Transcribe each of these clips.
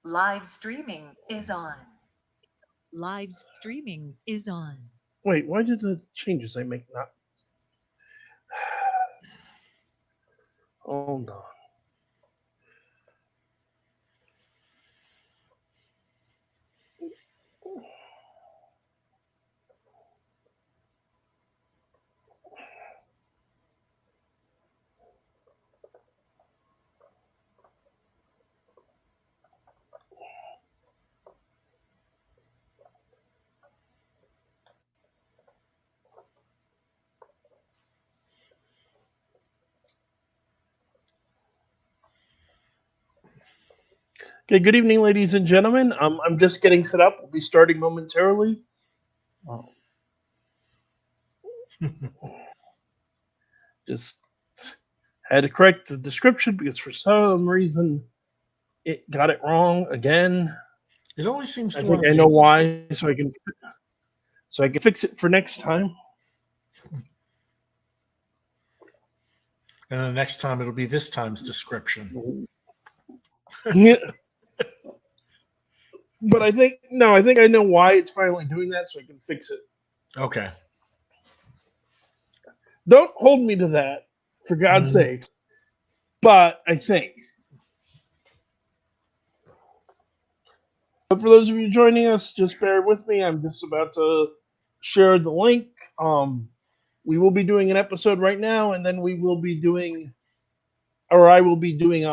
Live streaming is on. Live streaming is on. Wait, why did the changes I make not? Hold on. Okay, good evening, ladies and gentlemen. I'm just getting set up. We'll be starting momentarily. Just had to correct the description because for some reason it got it wrong again. It always seems to. I think I know why, so I can fix it for next time. And the next time it'll be this time's description. Yeah. But I think I know why it's finally doing that, so I can fix it. Okay. Don't hold me to that, for God's sake. But I think. But for those of you joining us, just bear with me. I'm just about to share the link. We will be doing an episode right now, and then we will be doing, or I will be doing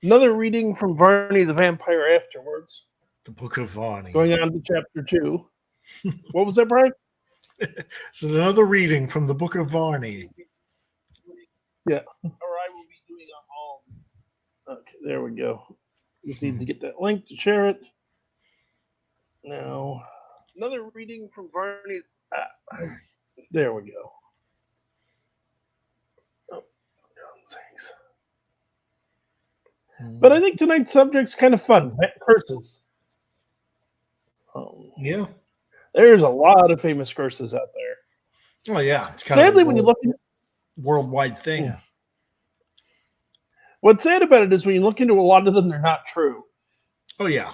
another reading from Varney the Vampire afterwards. The Book of Varney. Going on to chapter 2. What was that, Brian? So another reading from the Book of Varney. Yeah. Or I will be doing okay, there we go. Just need to get that link to share it. Now, another reading from Varney. There we go. Oh, thanks. But I think tonight's subject's kind of fun. Curses. Yeah. There's a lot of famous curses out there. Oh, yeah. It's kind Sadly, when you look at worldwide thing. Yeah. What's sad about it is when you look into a lot of them, they're not true. Oh, yeah.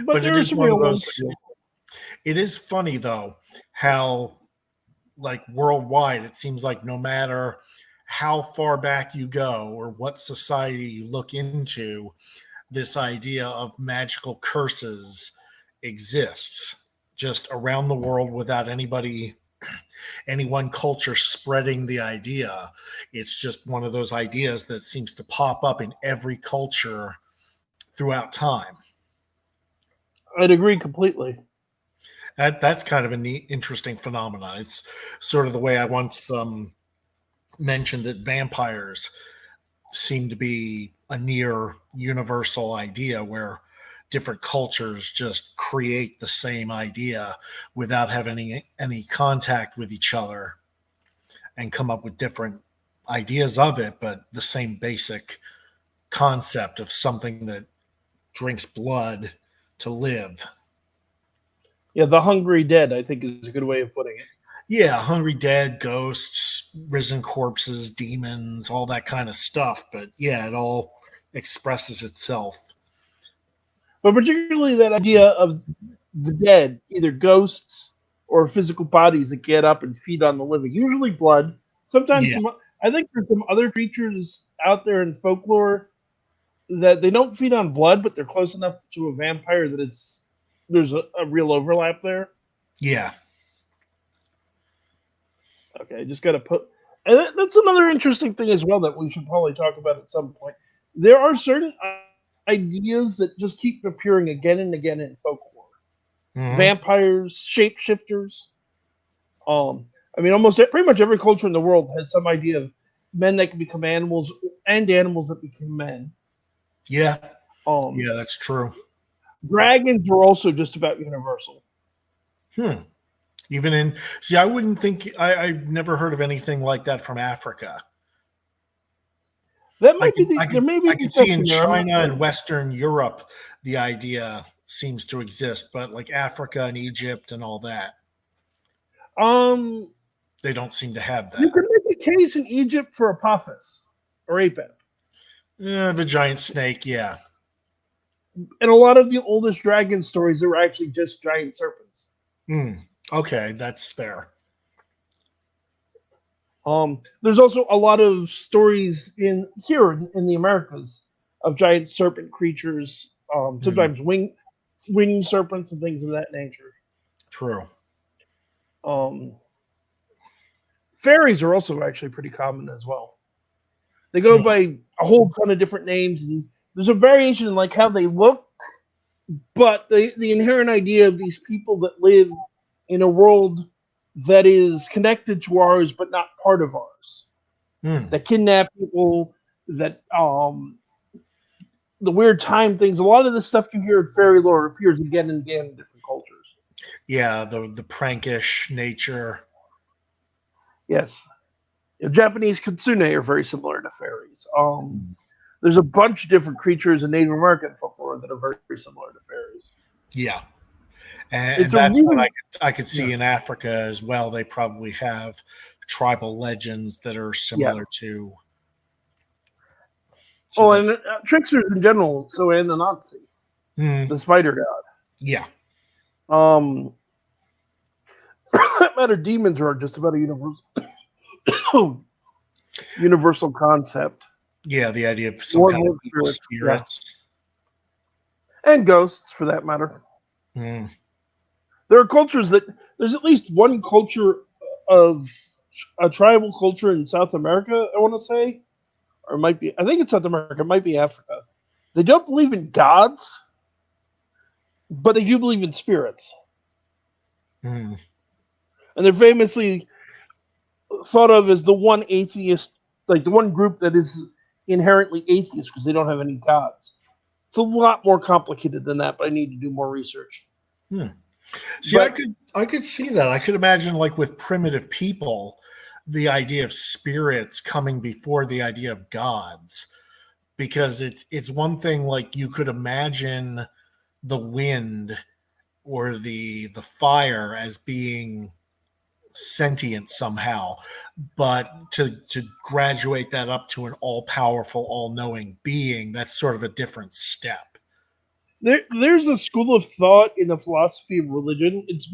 But it is one of those. It is funny, though, how, like, worldwide, it seems like no matter how far back you go or what society you look into, this idea of magical curses exists just around the world without any one culture spreading the idea. It's just one of those ideas that seems to pop up in every culture throughout time. I'd agree completely. That's kind of a neat, interesting phenomenon. It's sort of the way I once mentioned that vampires seem to be a near universal idea where different cultures just create the same idea without having any contact with each other and come up with different ideas of it, but the same basic concept of something that drinks blood to live. Yeah, the hungry dead, I think, is a good way of putting it. Yeah, hungry dead, ghosts, risen corpses, demons, all that kind of stuff. But yeah, it all expresses itself. But particularly that idea of the dead, either ghosts or physical bodies that get up and feed on the living. Usually blood. Sometimes I think there's some other creatures out there in folklore that they don't feed on blood, but they're close enough to a vampire that there's a real overlap there. Yeah. Okay, I just got to put... And that's another interesting thing as well that we should probably talk about at some point. There are certain ideas that just keep appearing again and again in folklore. Mm-hmm. Vampires, shapeshifters. I mean, pretty much every culture in the world has some idea of men that can become animals and animals that become men. Yeah. Yeah, that's true. Dragons are also just about universal. Even I wouldn't think, I've never heard of anything like that from Africa. That might be I can see in China and Western Europe, the idea seems to exist, but like Africa and Egypt and all that. They don't seem to have You that. can make a case in Egypt for Apophis or Apep. Yeah, the giant snake, yeah. And a lot of the oldest dragon stories are actually just giant serpents. Okay, that's fair. There's also a lot of stories in the Americas of giant serpent creatures, sometimes winged serpents and things of that nature. True. Fairies are also actually pretty common as well. They go by a whole ton of different names, and there's a variation in like how they look, but the inherent idea of these people that live in a world that is connected to ours but not part of ours, that kidnap people, that the weird time things. A lot of the stuff you hear in fairy lore appears again and again in different cultures. Yeah, the prankish nature. Yes. Japanese kitsune are very similar to fairies. There's a bunch of different creatures in Native American folklore that are very, very similar to fairies. Yeah, and that's what I could see in Africa as well. They probably have tribal legends that are similar to. And tricksters in general. So and the Nazi, the spider god. Yeah. For that matter, demons are just about a universal concept. Yeah, the idea of some kind of spirits. And ghosts, for that matter. There are cultures there's at least one culture of a tribal culture in South America, I want to say. Or it might be, I think it's South America, it might be Africa. They don't believe in gods, but they do believe in spirits. And they're famously thought of as the one atheist, like the one group that is inherently atheist because they don't have any gods. It's a lot more complicated than that, but I need to do more research. See, I could see that. I could imagine, like with primitive people, the idea of spirits coming before the idea of gods, because it's one thing like you could imagine the wind or the fire as being sentient somehow, but to graduate that up to an all-powerful, all-knowing being, that's sort of a different step. There's a school of thought in the philosophy of religion. It's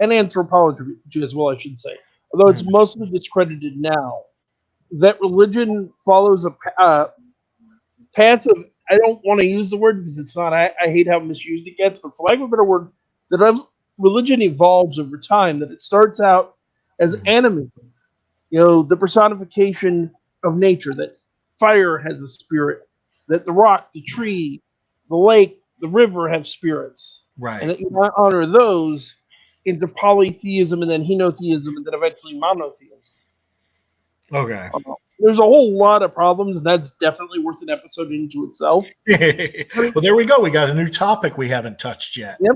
and anthropology as well, I should say, although it's mostly discredited now, that religion follows a path of, I don't want to use the word because it's not, I hate how misused it gets, but for lack of a better word, that religion evolves over time, that it starts out as animism, the personification of nature, that fire has a spirit, that the rock, the tree, the lake, the river have spirits. Right. And that you want to honor those into polytheism and then henotheism and then eventually monotheism. Okay. There's a whole lot of problems, and that's definitely worth an episode into itself. Well, there we go. We got a new topic we haven't touched yet. Yep.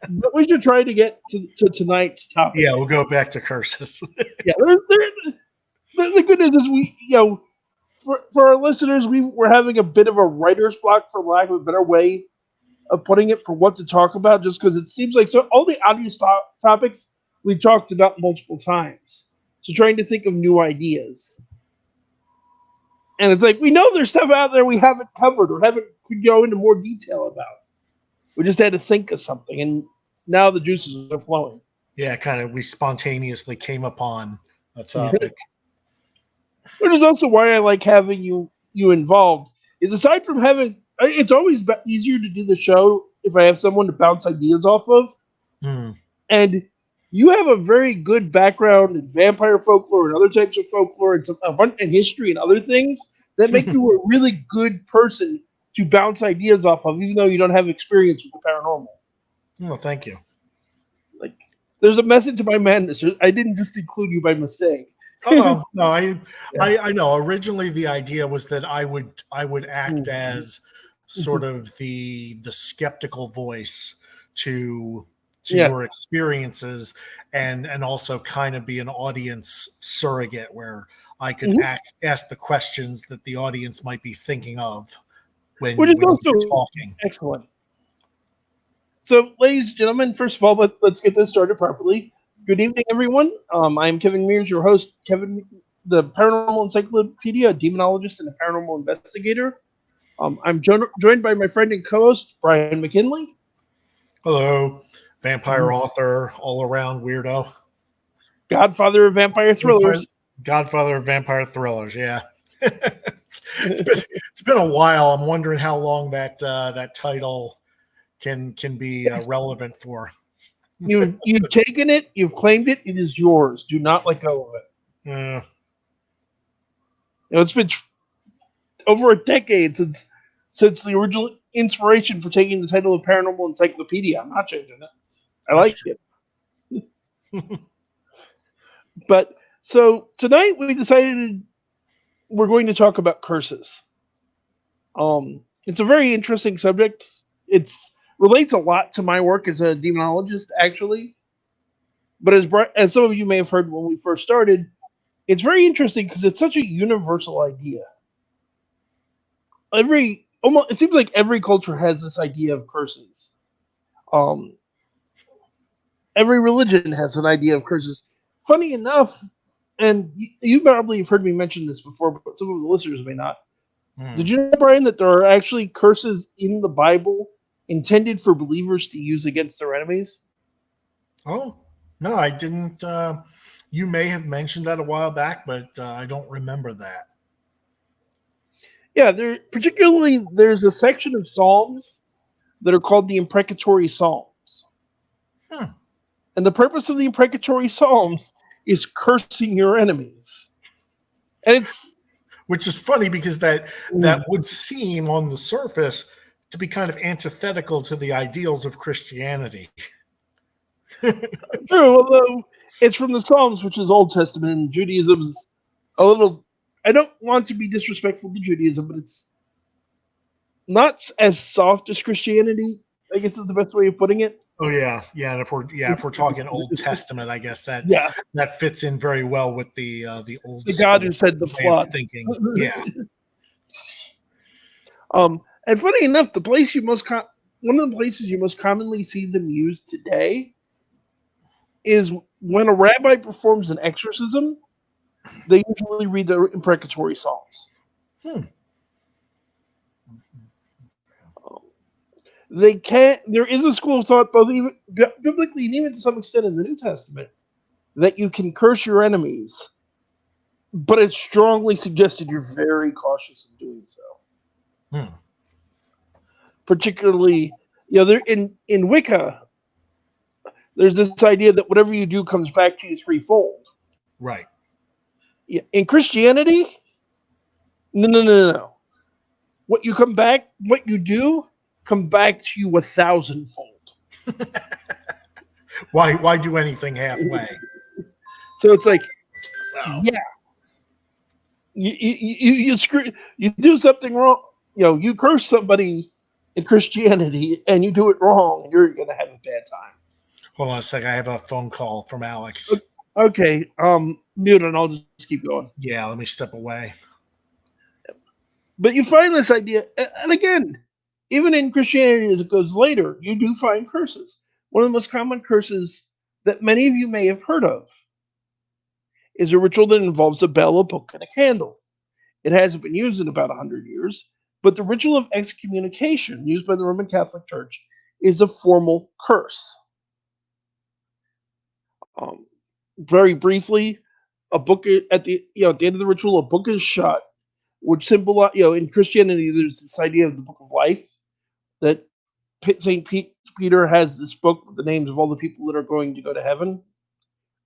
But we should try to get to tonight's topic. Yeah, we'll go back to curses. Yeah, the good news is we, for our listeners, we're having a bit of a writer's block, for lack of a better way of putting it, for what to talk about, just because it seems like all the obvious topics we've talked about multiple times. So trying to think of new ideas. And it's like, we know there's stuff out there we haven't covered or could go into more detail about. We just had to think of something, and now the juices are flowing. Yeah, kind of. We spontaneously came upon a topic. Which is also why I like having you involved. Is aside from it's always easier to do the show if I have someone to bounce ideas off of. And you have a very good background in vampire folklore and other types of folklore and history and other things that make you a really good person to bounce ideas off of, even though you don't have experience with the paranormal. Oh, thank you. Like, there's a method to my madness. I didn't just include you by mistake. Oh no, I know. Originally, the idea was that I would act as sort of the skeptical voice to your experiences, and also kind of be an audience surrogate where I could ask the questions that the audience might be thinking of when you're talking. Excellent. So, ladies and gentlemen, first of all, let's get this started properly. Good evening, everyone. I'm Kevin Mears, your host, Kevin, the Paranormal Encyclopedia, a demonologist and a paranormal investigator. I'm joined by my friend and co-host, Brian McKinley. Hello, vampire Mhm. author, all around weirdo. Godfather of vampire Vampire, thrillers. Godfather of vampire thrillers. Yeah, it's been a while. I'm wondering how long that title can be relevant for. You've taken it, you've claimed it, it is yours. Do not let go of it. Uh, It's been over a decade since the original inspiration for taking the title of Paranormal Encyclopedia. I'm not changing it. I that's like it. But so tonight we decided we're going to talk about curses. It's a very interesting subject. It's relates a lot to my work as a demonologist, actually. But as some of you may have heard when we first started, it's very interesting because it's such a universal idea. It seems like every culture has this idea of curses. Um, every religion has an idea of curses. Funny enough, and you probably have heard me mention this before, but some of the listeners may not. hmm. Did you know, Brian, that there are actually curses in the Bible intended for believers to use against their enemies? Oh no, I didn't. You may have mentioned that a while back, but I don't remember that. Yeah, there's a section of Psalms that are called the Imprecatory Psalms. Hmm. And the purpose of the Imprecatory Psalms is cursing your enemies. And it's Which is funny because that would seem on the surface to be kind of antithetical to the ideals of Christianity. true, although it's from the Psalms, which is Old Testament, and Judaism's a little. I don't want to be disrespectful to Judaism, but it's not as soft as Christianity. I guess is the best way of putting it. Oh yeah, and if we're talking Old Testament, I guess Yeah, that fits in very well with the old the God who school said the way of flood. thinking. Yeah. And funny enough, one of the places you most commonly see them used today is when a rabbi performs an exorcism. They usually read the imprecatory psalms. Hmm. They can't. There is a school of thought, both even biblically and even to some extent in the New Testament, that you can curse your enemies, but it's strongly suggested you're very cautious in doing so. Hmm. Particularly, there in Wicca, there's this idea that whatever you do comes back to you threefold. Right. Yeah, in Christianity, no. What you do, come back to you 1,000-fold. Why do anything halfway? So it's like, Wow. yeah, you do something wrong. You curse somebody in Christianity and you do it wrong, you're gonna have a bad time. Hold on a second. I have a phone call from Alex. Okay, mute and I'll just keep going. Yeah, let me step away. But you find this idea, and again, even in Christianity as it goes later, you do find curses. One of the most common curses that many of you may have heard of is a ritual that involves a bell, a book, and a candle. It hasn't been used in about 100 years, but the ritual of excommunication used by the Roman Catholic Church is a formal curse. Um, very briefly, a book at the end of the ritual, a book is shut, which symbolize in Christianity there's this idea of the book of life that Saint Peter has this book with the names of all the people that are going to go to heaven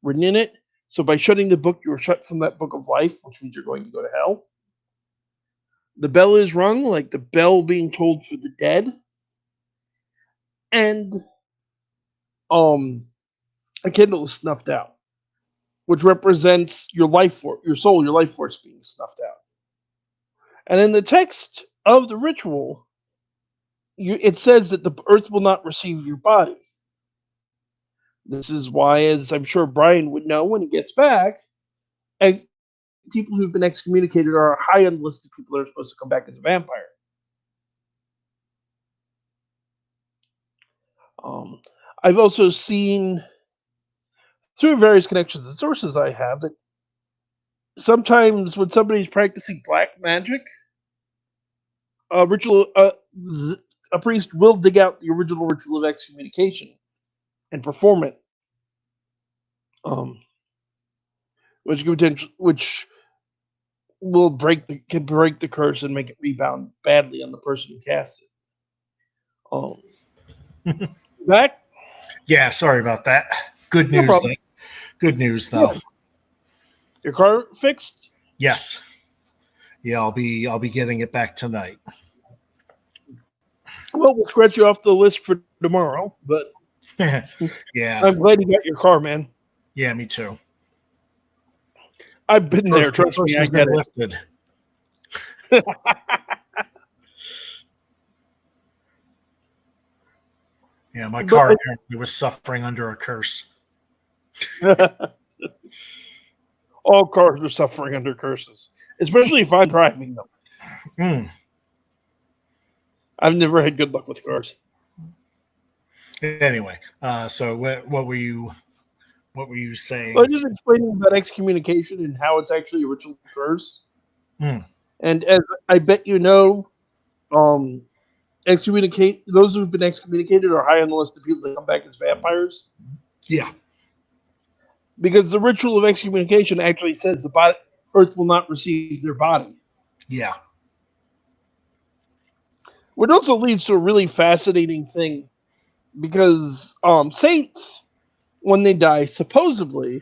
written in it. So by shutting the book, you're shut from that book of life, which means you're going to go to hell. The bell is rung, like the bell being tolled for the dead, and a candle is snuffed out, which represents your soul, your life force being snuffed out. And in the text of the ritual, it says that the earth will not receive your body. This is why, as I'm sure Brian would know when he gets back, and people who've been excommunicated are high on the list of people that are supposed to come back as a vampire. Um, I've also seen through various connections and sources I have, that sometimes when somebody's practicing black magic, ritual a priest will dig out the original ritual of excommunication and perform it, um, which will can break the curse and make it rebound badly on the person who casts it. Back? Yeah, sorry about that. Good No news. problem. Good news, though. Yeah. Your car fixed? Yes. Yeah, I'll be getting it back tonight. Well, we'll scratch you off the list for tomorrow, but Yeah. I'm glad you got your car, man. Yeah, me too. I've been there. Trust me, I get it. Lifted. Yeah, my car apparently was suffering under a curse. All cars are suffering under curses, especially if I'm driving them. I've never had good luck with cars. Anyway, so what were you saying? Well, just explaining about excommunication and how it's actually a ritual curse. And as I bet you know, those who've been excommunicated are high on the list of people that come back as vampires. Yeah. Because the ritual of excommunication actually says the earth will not receive their body. Yeah. Which also leads to a really fascinating thing, because saints, when they die, supposedly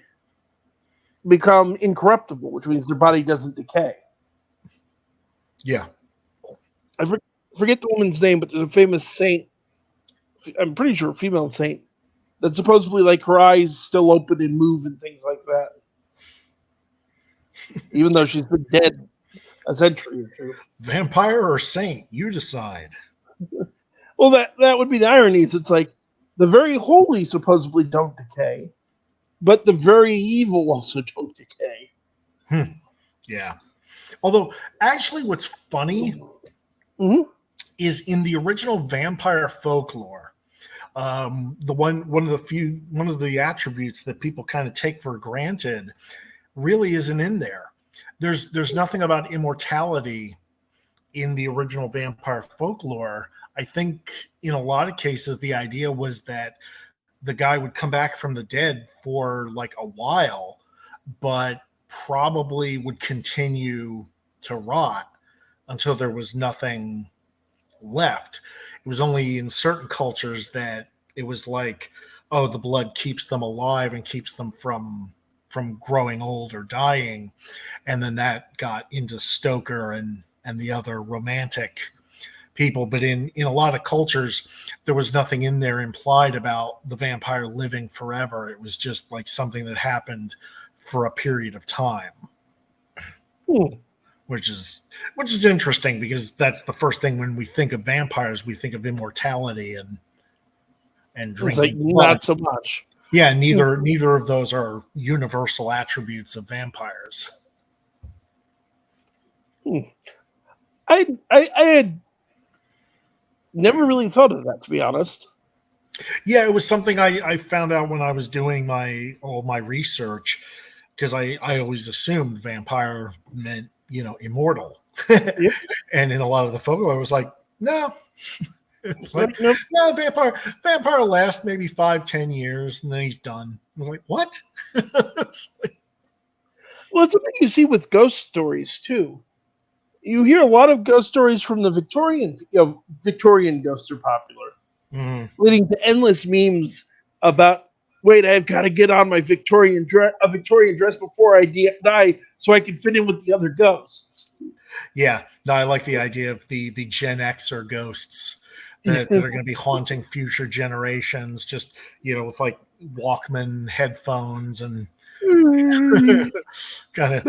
become incorruptible, which means their body doesn't decay. Yeah. I forget the woman's name, but there's a famous saint, I'm pretty sure a female saint, that supposedly, like, her eyes still open and move and things like that. Even though she's been dead a century or two. Vampire or saint, you decide. Well, that would be the irony. It's like the very holy supposedly don't decay, but the very evil also don't decay. Yeah. Although, actually, what's funny is in the original vampire folklore, one of the attributes that people kind of take for granted really isn't in there. There's nothing about immortality in the original vampire folklore. I think in a lot of cases the idea was that the guy would come back from the dead for like a while, but probably would continue to rot until there was nothing left. It was only in certain cultures that it was like, oh, the blood keeps them alive and keeps them from growing old or dying. And then that got into Stoker and the other romantic people. But in a lot of cultures, there was nothing in there implied about the vampire living forever. It was just like something that happened for a period of time. Which is interesting, because that's the first thing when we think of vampires, we think of immortality and drinking. It's like not so much. Yeah, neither of those are universal attributes of vampires. I had never really thought of that, to be honest. Yeah, it was something I found out when I was doing all my research, because I always assumed vampire meant, immortal. Yep. And in a lot of the folklore, I was like, no. It's like, Nope. no, vampire lasts maybe 5-10 years and then he's done. I was like, what? Well, it's something you see with ghost stories too. You hear a lot of ghost stories from the Victorian. Victorian ghosts are popular, leading to endless memes about, wait, I've got to get on my Victorian dress before I die, so I can fit in with the other ghosts. Yeah, no, I like the idea of the Gen Xer ghosts that are going to be haunting future generations, just, with like Walkman headphones and kind of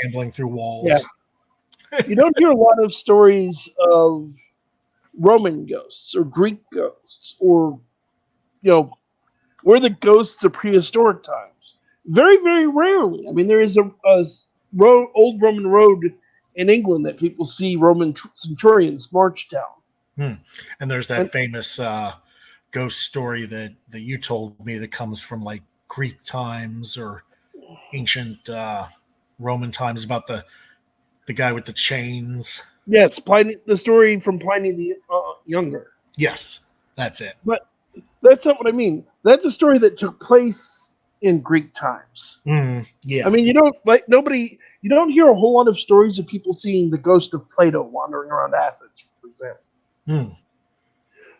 shambling through walls. Yeah. You don't hear a lot of stories of Roman ghosts or Greek ghosts, or, where the ghosts of prehistoric times. Very, very rarely. I mean, there is a old Roman road in England that people see Roman centurions march down. And there's that famous ghost story that you told me that comes from like Greek times or ancient Roman times about the guy with the chains. Yes, Pliny, the story from Pliny the Younger. Yes, that's it. But that's not what I mean. That's a story that took place in Greek times. Yeah. I mean, you don't hear a whole lot of stories of people seeing the ghost of Plato wandering around Athens, for example.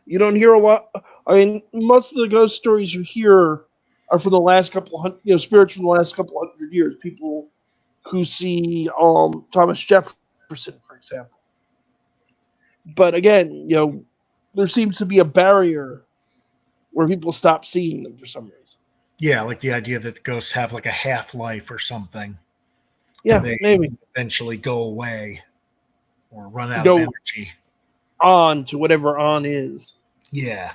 You don't hear a lot. I mean, most of the ghost stories you hear are from the last couple hundred, spirits from the last couple hundred years. People who see Thomas Jefferson, for example. But again, there seems to be a barrier where people stop seeing them for some reason. Yeah, like the idea that ghosts have like a half-life or something. Yeah, and they maybe eventually go away or run out go of energy. On to whatever on is. Yeah.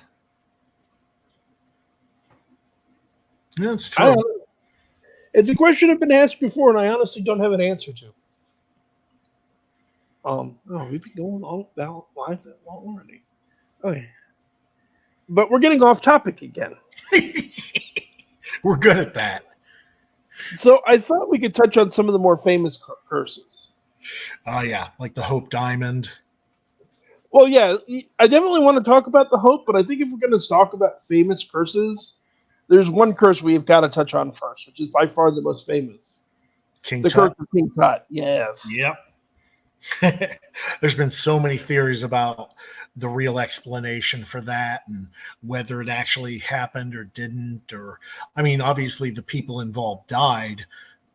That's true. It's a question I've been asked before, and I honestly don't have an answer to. We've been going on about live that long already. Okay. But we're getting off topic again. We're good at that. So I thought we could touch on some of the more famous curses. Yeah, like the Hope Diamond. Well, yeah, I definitely want to talk about the Hope, but I think if we're going to talk about famous curses, there's one curse we've got to touch on first, which is by far the most famous. King Tut. Curse of King Tut, yes. Yep. There's been so many theories about the real explanation for that and whether it actually happened or didn't. Or, I mean, obviously the people involved died,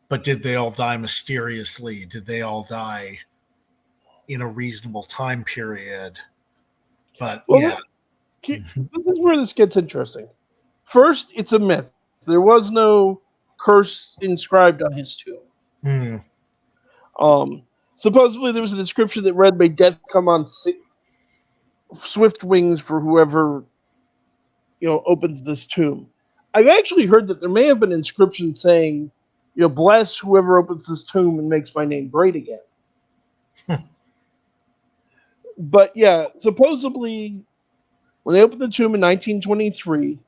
but did they all die mysteriously? Did they all die in a reasonable time period? But yeah. This is where this gets interesting. First, it's a myth. There was no curse inscribed on his tomb. Supposedly there was a description that read, "May death come on swift wings for whoever opens this tomb." I've actually heard that there may have been an inscription saying, "Bless whoever opens this tomb and makes my name great again." But yeah, supposedly when they opened the tomb in 1923,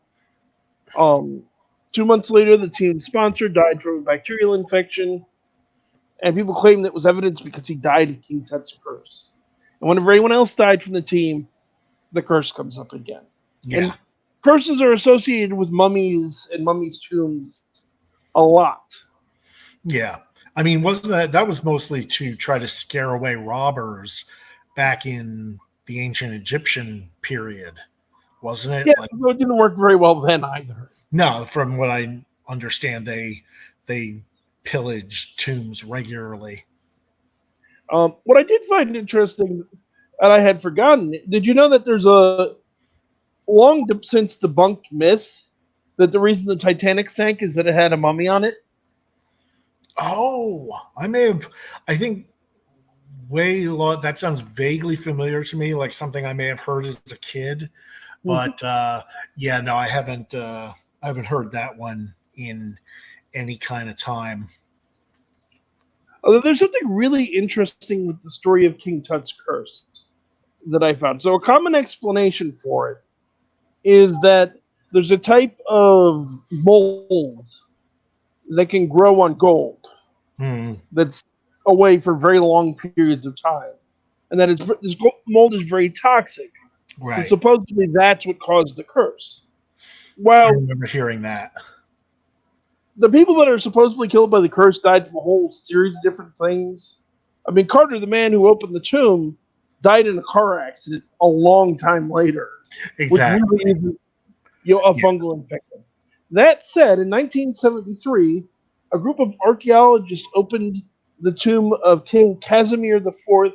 2 months later, the team's sponsor died from a bacterial infection, and people claim that was evidence because he died of King Tut's curse. And whenever anyone else died from the team, the curse comes up again. Yeah. And curses are associated with mummies and mummies' tombs a lot. Yeah. I mean, wasn't that was mostly to try to scare away robbers back in the ancient Egyptian period, wasn't it? Yeah, it didn't work very well then either. No, from what I understand, they pillaged tombs regularly. What I did find interesting, and I had forgotten, did you know that there's a long since debunked myth that the reason the Titanic sank is that it had a mummy on it? Oh, I think that sounds vaguely familiar to me, like something I may have heard as a kid. But yeah, no, I haven't heard that one in any kind of time. Although there's something really interesting with the story of King Tut's curse that I found. So a common explanation for it is that there's a type of mold that can grow on gold that's away for very long periods of time. And that this mold is very toxic. Right. So supposedly that's what caused the curse. Well, I remember hearing that. The people that are supposedly killed by the curse died from a whole series of different things. I mean, Carter, the man who opened the tomb, died in a car accident a long time later. Exactly. Which really isn't a fungal infection. That said, in 1973, a group of archaeologists opened the tomb of King Casimir IV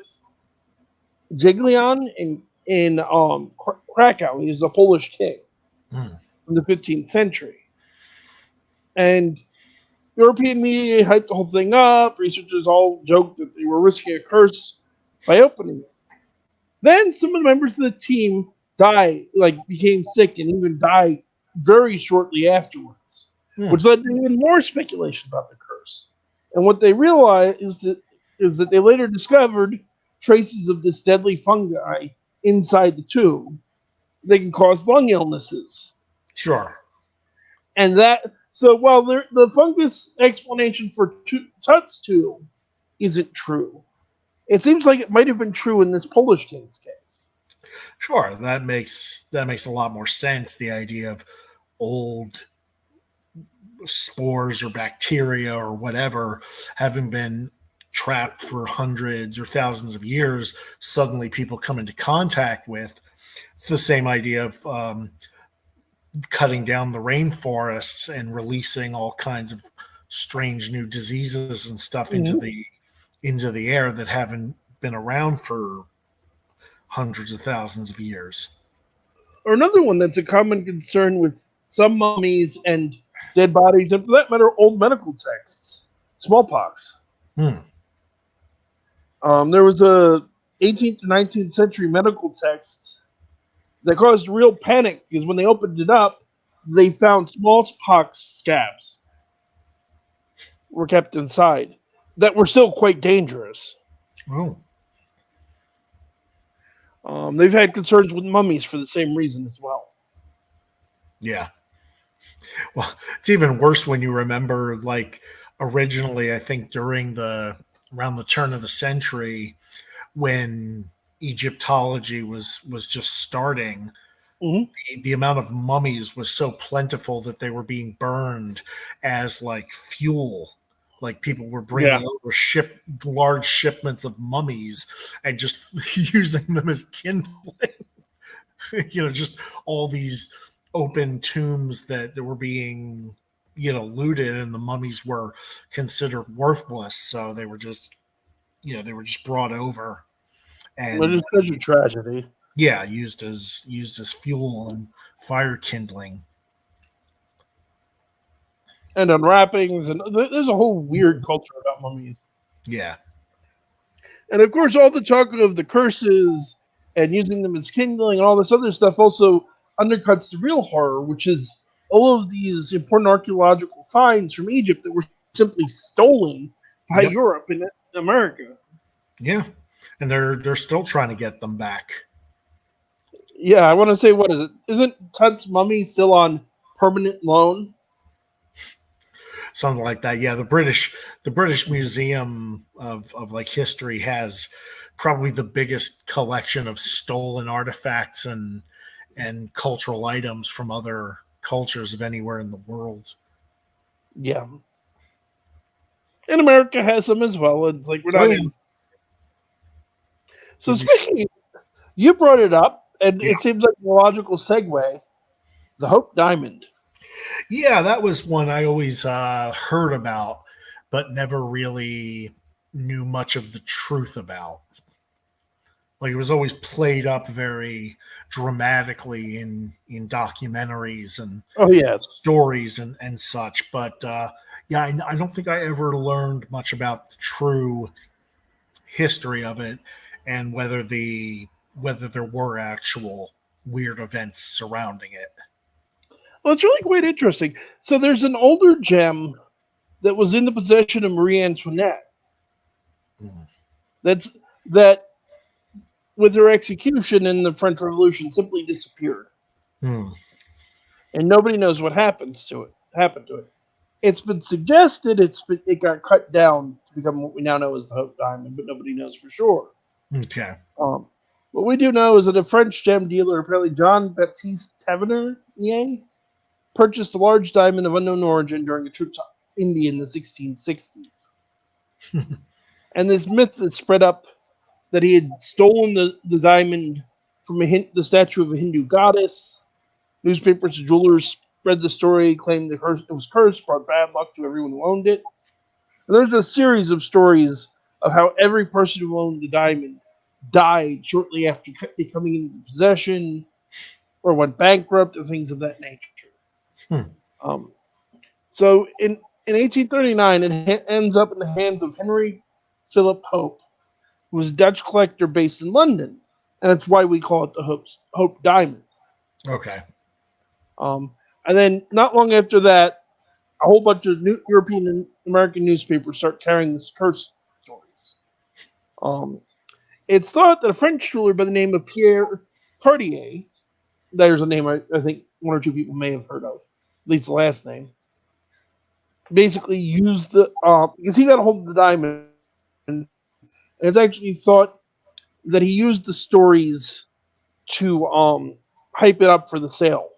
Jagiellon in Krakow. He was a Polish king from the 15th century. And European media hyped the whole thing up. Researchers all joked that they were risking a curse by opening it. Then some of the members of the team became sick and even died very shortly afterwards, which led to even more speculation about the curse. And what they realized is that they later discovered traces of this deadly fungi inside the tomb. They can cause lung illnesses. Sure. And So while the fungus explanation for Tut's tomb isn't true, it seems like it might have been true in this Polish king's case. Sure, that makes a lot more sense. The idea of old spores or bacteria or whatever having been trapped for hundreds or thousands of years, suddenly people come into contact with. It's the same idea of cutting down the rainforests and releasing all kinds of strange new diseases and stuff into the air that haven't been around for hundreds of thousands of years. Or another one that's a common concern with some mummies and dead bodies, and for that matter, old medical texts, smallpox. Hmm. There was a 18th to 19th century medical text that caused real panic because when they opened it up, they found smallpox scabs were kept inside that were still quite dangerous. Oh, They've had concerns with mummies for the same reason as well. yeah. Well, it's even worse when you remember, like, originally, I think around the turn of the century, when Egyptology was just starting, Mhm. the amount of mummies was so plentiful that they were being burned as like fuel. Like people were Yeah. bringing over large shipments of mummies and just using them as kindling. Just all these open tombs that were being looted, and the mummies were considered worthless, so they were just brought over It and is such a tragedy. used as fuel and fire kindling. And unwrappings, and there's a whole weird culture about mummies. Yeah. And of course, all the talk of the curses and using them as kindling and all this other stuff also undercuts the real horror, which is all of these important archaeological finds from Egypt that were simply stolen by Yep. Europe and America. Yeah. And they're still trying to get them back. Yeah, I want to say, what is it? Isn't Tut's mummy still on permanent loan? Something like that. Yeah, the British Museum of like history has probably the biggest collection of stolen artifacts and cultural items from other cultures of anywhere in the world. Yeah. And America has them as well. It's like we're not in. So speaking, you brought it up, and Yeah. it seems like a logical segue. The Hope Diamond. Yeah, that was one I always heard about, but never really knew much of the truth about. Like it was always played up very dramatically in documentaries and Oh yes, stories and such. But yeah, I don't think I ever learned much about the true history of it and whether there were actual weird events surrounding it. well, it's really quite interesting. So there's an older gem that was in the possession of Marie Antoinette. Mm. That with her execution in the French Revolution simply disappeared, Hmm. and nobody knows what happened to it. It's been suggested it got cut down to become what we now know as the Hope Diamond, but nobody knows for sure. Okay. What we do know is that a French gem dealer, apparently John Baptiste Tavernier, purchased a large diamond of unknown origin during a trip to India in the 1660s. And this myth is spread up that he had stolen the diamond from the statue of a Hindu goddess. Newspapers and jewelers spread the story, claimed it was cursed, brought bad luck to everyone who owned it. And there's a series of stories of how every person who owned the diamond died shortly after it coming into possession or went bankrupt and things of that nature. So in 1839, it ends up in the hands of Henry Philip Hope, who was a Dutch collector based in London. And that's why we call it the Hope Diamond. Okay. And then not long after that, a whole bunch of European and American newspapers start carrying this curse stories. It's thought that a French jeweler by the name of Pierre Cartier, there's a name I think one or two people may have heard of, at least the last name, basically used the because he got a hold of the diamond, and it's actually thought that he used the stories to hype it up for the sale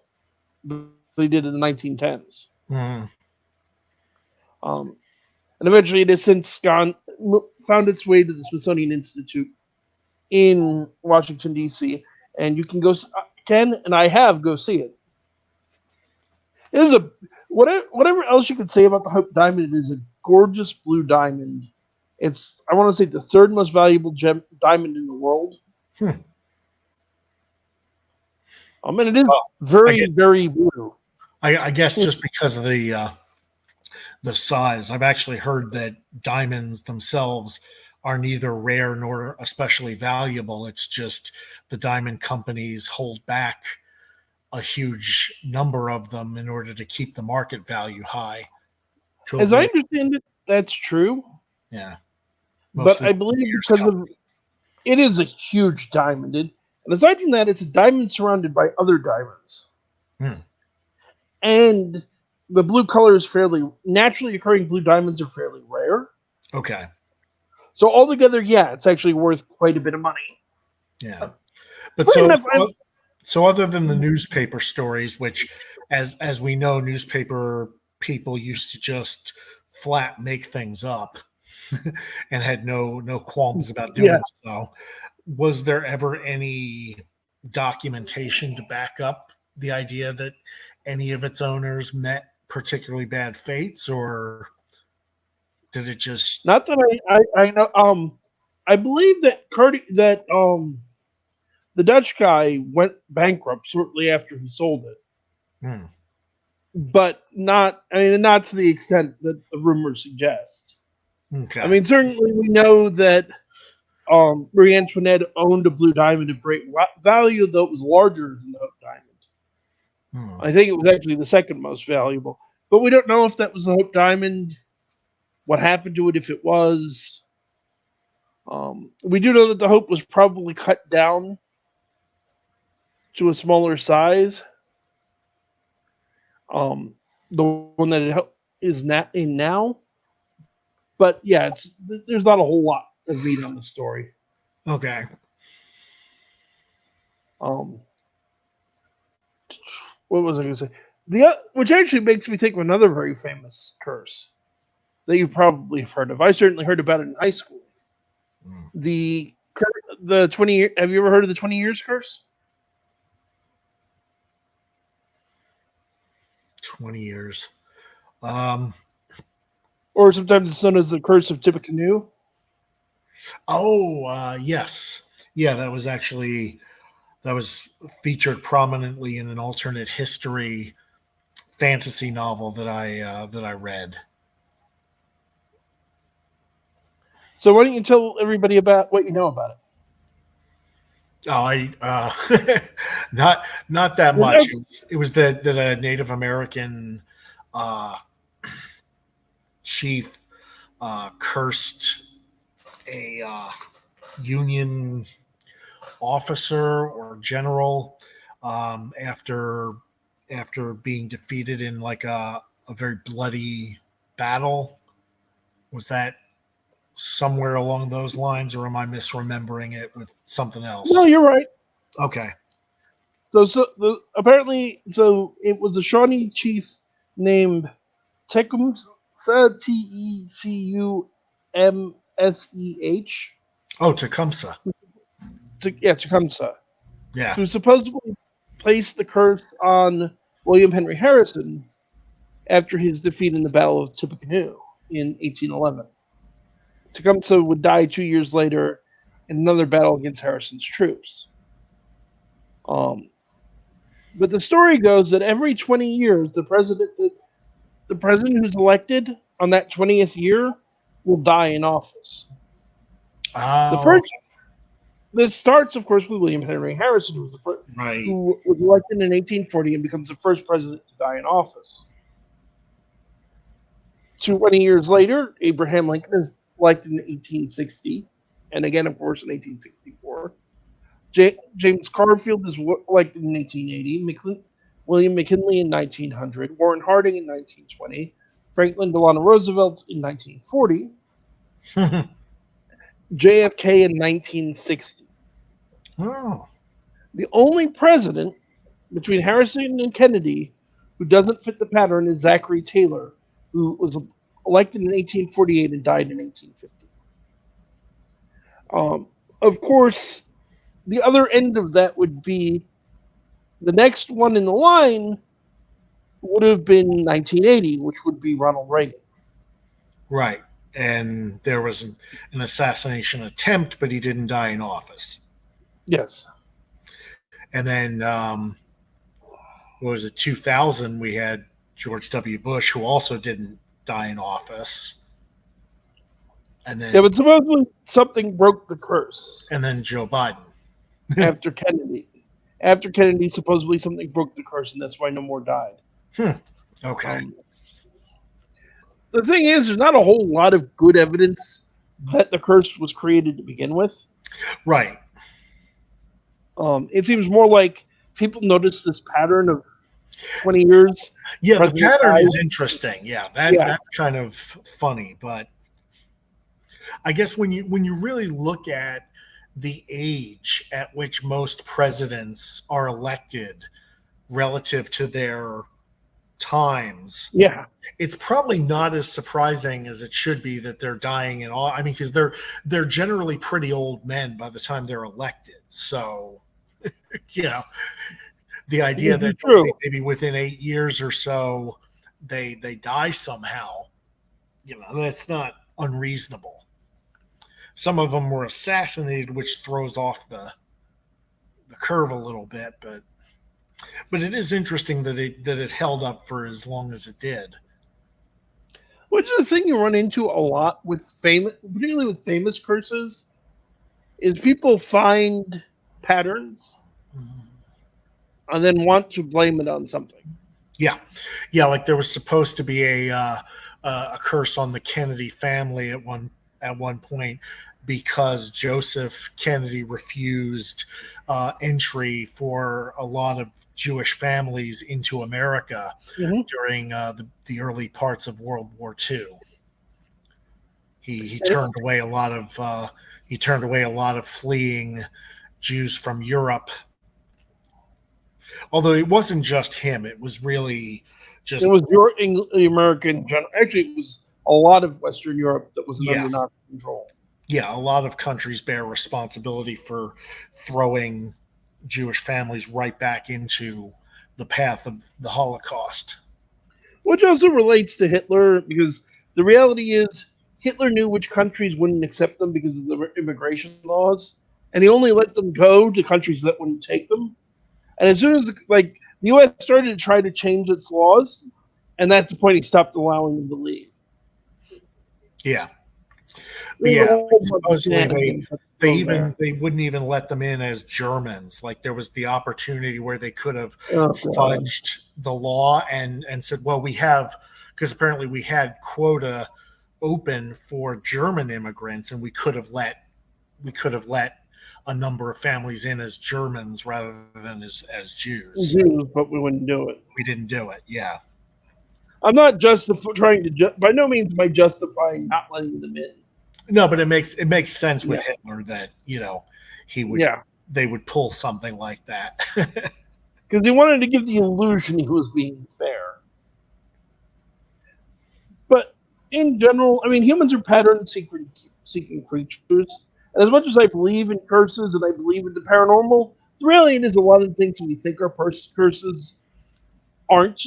that he did in the 1910s. Mm. Um, and eventually, it has since found its way to the Smithsonian Institute in Washington D.C. And you can and I have go see it. It is a whatever else you could say about the Hope Diamond. It is a gorgeous blue diamond. It's I want to say the third most valuable diamond in the world. Hmm. And it is Well, I very guess very blue. I guess just because of the size, I've actually heard that diamonds themselves are neither rare nor especially valuable. It's just the diamond companies hold back a huge number of them in order to keep the market value high to As I avoid, understand it, that's true. yeah, But mostly I De believe Beers because of company. it is a huge diamond, and aside from that, it's a diamond surrounded by other diamonds, Hmm. and the blue color is fairly naturally occurring. Blue diamonds are fairly rare, Okay, so altogether, yeah, it's actually worth quite a bit of money. yeah, but Funny enough, so other than the newspaper stories, which as we know, newspaper people used to just flat make things up and had no qualms about yeah, doing so. Was there ever any documentation to back up the idea that any of its owners met particularly bad fates, or did it just not that I know. I believe that the Dutch guy went bankrupt shortly after he sold it, hmm, but not. I mean, not to the extent that the rumors suggest. I okay? mean, certainly we know that Marie Antoinette owned a blue diamond of great value, though it was larger than the Hope diamond. Hmm, I think it was actually the second most valuable. But we don't know if that was the Hope diamond, what happened to it if it was. We do know that the Hope was probably cut down to a smaller size. The one that it is not in now. But yeah, there's not a whole lot of meat on the story. okay. Um, what was I going to say? Which actually makes me think of another very famous curse that you've probably heard of. I certainly heard about it in high school. Hmm. The the 20 year. Have you ever heard of the 20 years curse? 20 years. Um, Or sometimes it's known as the Curse of Tippecanoe. yes. Yeah, that was featured prominently in an alternate history fantasy novel that I read. So why don't you tell everybody about what you know about it? Oh, I not not that Well, much. It was that a Native American uh, chief cursed a Union officer or general after being defeated in like a very bloody battle. Was that somewhere along those lines, or am I misremembering it with something No, else? you're right. Okay. Apparently, so it was a Shawnee chief named Tecumseh, Tecumseh, Oh, Tecumseh. Tecumseh, Yeah. who supposedly placed the curse on William Henry Harrison after his defeat in the Battle of Tippecanoe in 1811. Tecumseh would die 2 years later in another battle against Harrison's troops. Um, but the story goes that every 20 years, the president who's elected on that 20th year will die in office. The Oh, first This starts, of course, with William Henry Harrison, right. who was elected in 1840 and becomes the first president to die in office. 20 years later, Abraham Lincoln is elected in 1860, and again, of course, in 1864. James Garfield is elected in 1880. William McKinley in 1900. Warren Harding in 1920. Franklin Delano Roosevelt in 1940, JFK in 1960. Oh, The only president between Harrison and Kennedy who doesn't fit the pattern is Zachary Taylor, who was elected in 1848 and died in 1850. Of course, the other end of that would be the next one in the line would have been 1980, which would be Ronald Reagan. right. And there was an assassination attempt, but he didn't die in office. Yes. And then, what was it, 2000, we had George W. Bush, who also didn't die in office. And then, Yeah, but supposedly something broke the curse and then Joe Biden. after Kennedy. After Kennedy, supposedly something broke the curse, and that's why no more died. Okay. The thing is, there's not a whole lot of good evidence that the curse was created to begin with. Right. It seems more like people noticed this pattern of 20 years. Yeah, the President pattern died. is interesting. Yeah, that's kind of funny, but I guess when you really look at the age at which most presidents are elected relative to their times, Yeah. it's probably not as surprising as it should be that they're dying in all. I mean, because they're generally pretty old men by the time they're elected. So, the idea that maybe within 8 years or so they die somehow, that's not unreasonable. Some of them were assassinated, which throws off the curve a little bit, but it is interesting that it held up for as long as it did. Which is the thing you run into a lot with particularly with famous curses, is people find patterns and then want to blame it on something. Yeah, like there was supposed to be a curse on the Kennedy family at one point because Joseph Kennedy refused entry for a lot of Jewish families into America during the early parts of World War II. He turned away a lot of fleeing Jews from Europe. Although it wasn't just him, it was really just... It was the American general. Actually, it was a lot of Western Europe that was under Nazi control. Yeah, a lot of countries bear responsibility for throwing Jewish families right back into the path of the Holocaust. Which also relates to Hitler, because the reality is Hitler knew which countries wouldn't accept them because of the immigration laws, and he only let them go to countries that wouldn't take them. And as soon as the U.S. started to try to change its laws, and that's the point he stopped allowing them to leave. Yeah. Supposedly they wouldn't even let them in as Germans. Like there was the opportunity where they could have fudged the law and said, well, because apparently we had quota open for German immigrants, and we could have let a number of families in as Germans rather than as Jews. But we wouldn't do it. We didn't do it. Yeah. I'm not trying to by no means am I justifying not letting them in. No, but it makes sense with Hitler that he would they would pull something like that because he wanted to give the illusion he was being fair. But in general, I mean, humans are pattern-seeking creatures. And as much as I believe in curses and I believe in the paranormal, the reality is a lot of the things we think are curses aren't.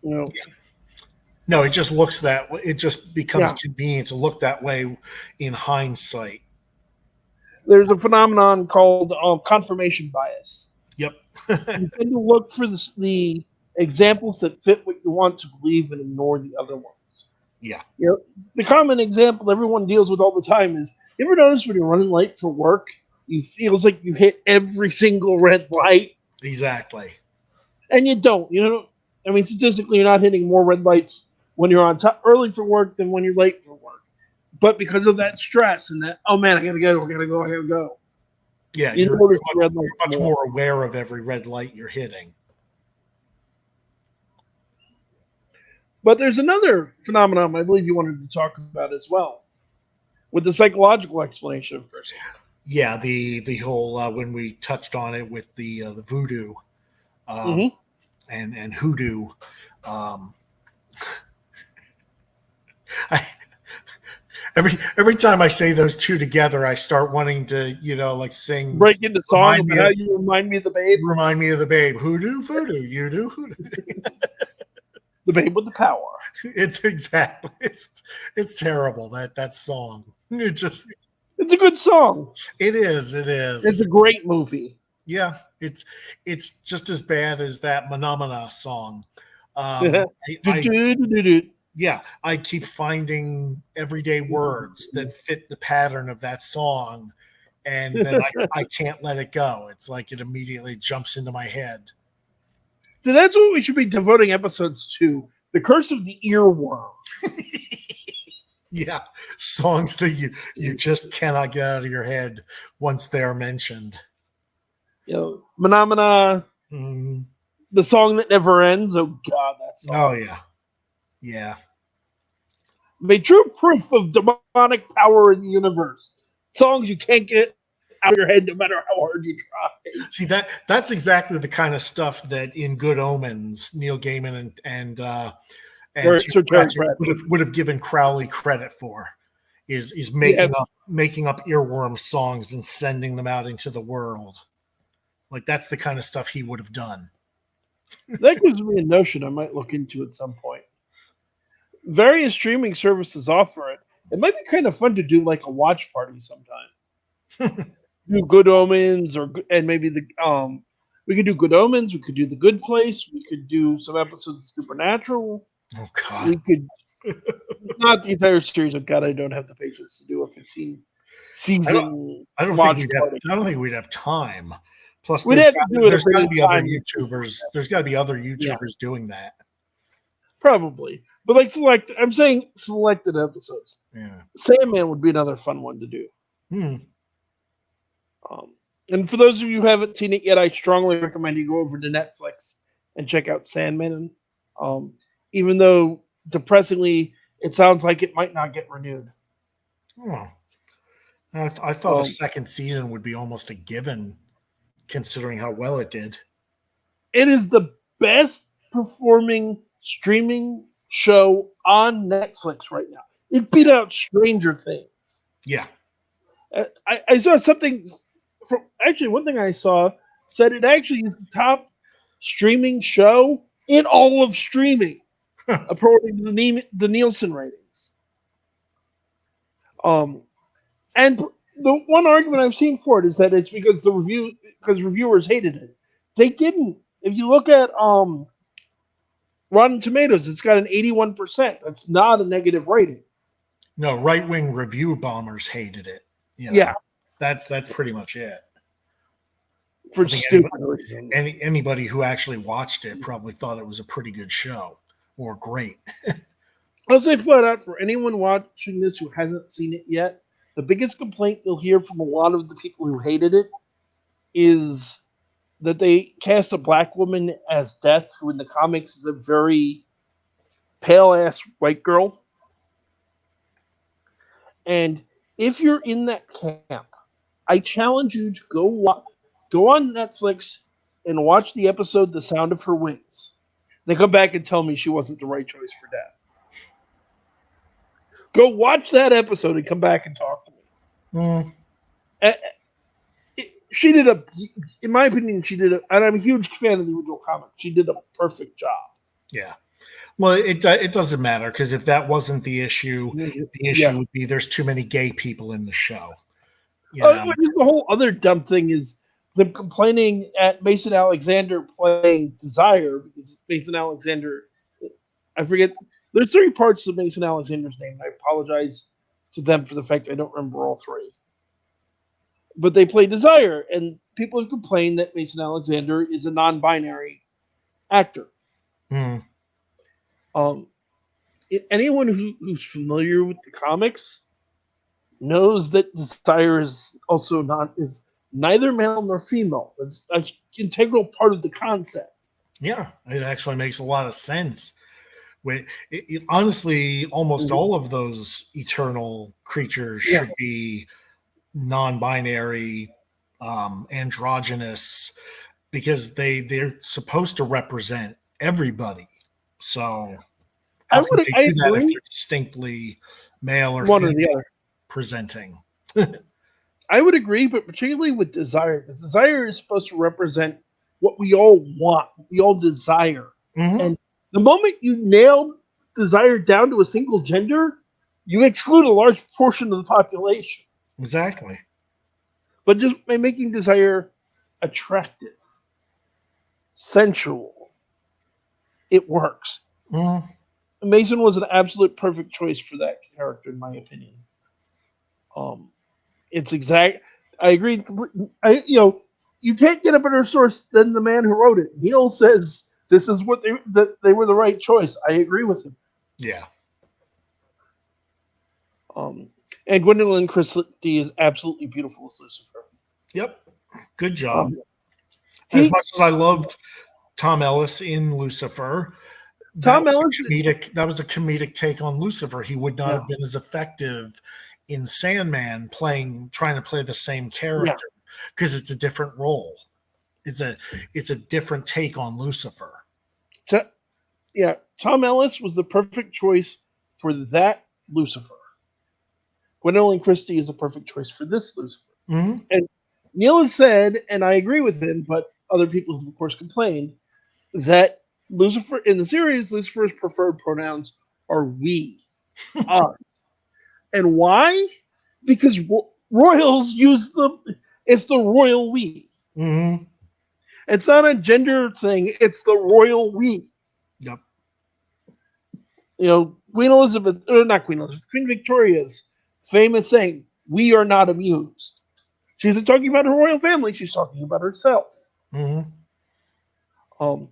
No, it just looks that way. It just becomes convenient to look that way in hindsight. There's a phenomenon called confirmation bias. Yep. You tend to look for the examples that fit what you want to believe and ignore the other ones. Yeah. The common example everyone deals with all the time is, you ever notice when you're running late for work, it feels like you hit every single red light? Exactly. And you don't. I mean, statistically, you're not hitting more red lights when you're on top early for work than when you're late for work. But because of that stress and that, oh man, I gotta go. Yeah, you're much more aware of every red light you're hitting. But there's another phenomenon I believe you wanted to talk about as well, with the psychological explanation of curses. Yeah, the whole when we touched on it with the voodoo Mm-hmm. and hoodoo. Um, I, every time I say those two together, I start wanting to like sing. Break into song about how you remind me of the babe. Remind me of the babe. Hoodoo, voodoo, you do hoodoo. The babe with the power. It's exactly. It's terrible that song. It's a good song. It is. It is. It's a great movie. Yeah, it's just as bad as that Phenomena song. Yeah, I keep finding everyday words that fit the pattern of that song, and then I can't let it go. It's like it immediately jumps into my head. So that's what we should be devoting episodes to: the Curse of the Earworm. Yeah, songs that you just cannot get out of your head once they're mentioned. Phenomena, the song that never ends. Oh God, that song. Oh yeah, yeah. Made true proof of demonic power in the universe. Songs you can't get out of your head no matter how hard you try. See, that's exactly the kind of stuff that in Good Omens, Neil Gaiman and Sir Terry would have given Crowley credit for. Is making up earworm songs and sending them out into the world. Like that's the kind of stuff he would have done. That gives me a notion I might look into at some point. Various streaming services offer it. It might be kind of fun to do like a watch party sometime. Do Good Omens and maybe we could do Good Omens, we could do The Good Place, we could do some episodes of Supernatural. Oh God. We could not the entire series. Oh God, I don't have the patience to do a 15 season. I don't think we'd have time. Plus, we'd have to do it. There's got to be other YouTubers. There's got to be other YouTubers doing that. Probably, but like I'm saying, selected episodes. Yeah, Sandman would be another fun one to do. And for those of you who haven't seen it yet, I strongly recommend you go over to Netflix and check out Sandman. Even though depressingly, it sounds like it might not get renewed. Oh, I thought a second season would be almost a given, considering how well it did. It is the best performing streaming show on Netflix right now. It beat out Stranger Things. Yeah. I saw something from one thing I saw said it actually is the top streaming show in all of streaming, according to the Nielsen ratings. And the one argument I've seen for it is that it's because reviewers hated it. They didn't. If you look at Rotten Tomatoes, it's got an 81%. That's not a negative rating. No, right-wing review bombers hated it. Yeah. That's pretty much it. For stupid reasons. Anybody who actually watched it probably thought it was a pretty good show or great. I'll say flat out for anyone watching this who hasn't seen it yet, the biggest complaint you'll hear from a lot of the people who hated it is that they cast a black woman as Death, who in the comics is a very pale-ass white girl. And if you're in that camp, I challenge you to go on Netflix and watch the episode The Sound of Her Wings. Then come back and tell me she wasn't the right choice for Death. Go watch that episode and come back and talk to me. She did in my opinion, and I'm a huge fan of the original comic. She did a perfect job. Yeah. Well, it doesn't matter because if that wasn't the issue, would be there's too many gay people in the show. The whole other dumb thing is them complaining at Mason Alexander playing Desire because Mason Alexander, I forget. There's 3 parts of Mason Alexander's name. And I apologize to them for the fact I don't remember all 3. But they play Desire, and people have complained that Mason Alexander is a non-binary actor. Anyone who's familiar with the comics knows that Desire is also is neither male nor female. It's an integral part of the concept. Yeah, it actually makes a lot of sense. Honestly, almost Mhm. all of those eternal creatures Yeah, should be non-binary, androgynous, because they're supposed to represent everybody. So how can they I do that if agree, they're distinctly male or one or female the other. presenting? I would agree, but particularly with desire, because desire is supposed to represent what we all want, what we all desire. Hmm. And the moment you nail desire down to a single gender, you exclude a large portion of the population. Exactly. But just by making desire attractive, sensual, it works. Mhm. Mason was an absolute perfect choice for that character, in my opinion. Um, it's exact. I agree. You can't get a better source than the man who wrote it. Neil says this is what that they were the right choice. I agree with him. Yeah. Um, and Gwendolyn Christie is absolutely beautiful as Lucifer. Yep. Good job. Um, As he much as I loved Tom Ellis in Lucifer, Tom Ellis, that was a comedic take on Lucifer. He would not yeah, have been as effective in Sandman trying to play the same yeah, character, because it's a different role. It's a different take on Lucifer. T- yeah. Tom Ellis was the perfect choice for that Lucifer. Gwendolyn Christie is a perfect choice for this Lucifer. Hmm. And Neil has said, and I agree with him, but other people have of course complained that Lucifer in the series, Lucifer's preferred pronouns are we, us. And why? Because royals use it's the royal we. Hmm. It's not a gender thing, it's the royal we. Yep. Queen Elizabeth, or not Queen Elizabeth, Queen Victoria's famous saying, we are not amused. She's not talking about her royal family, she's talking about herself. Hmm. Um,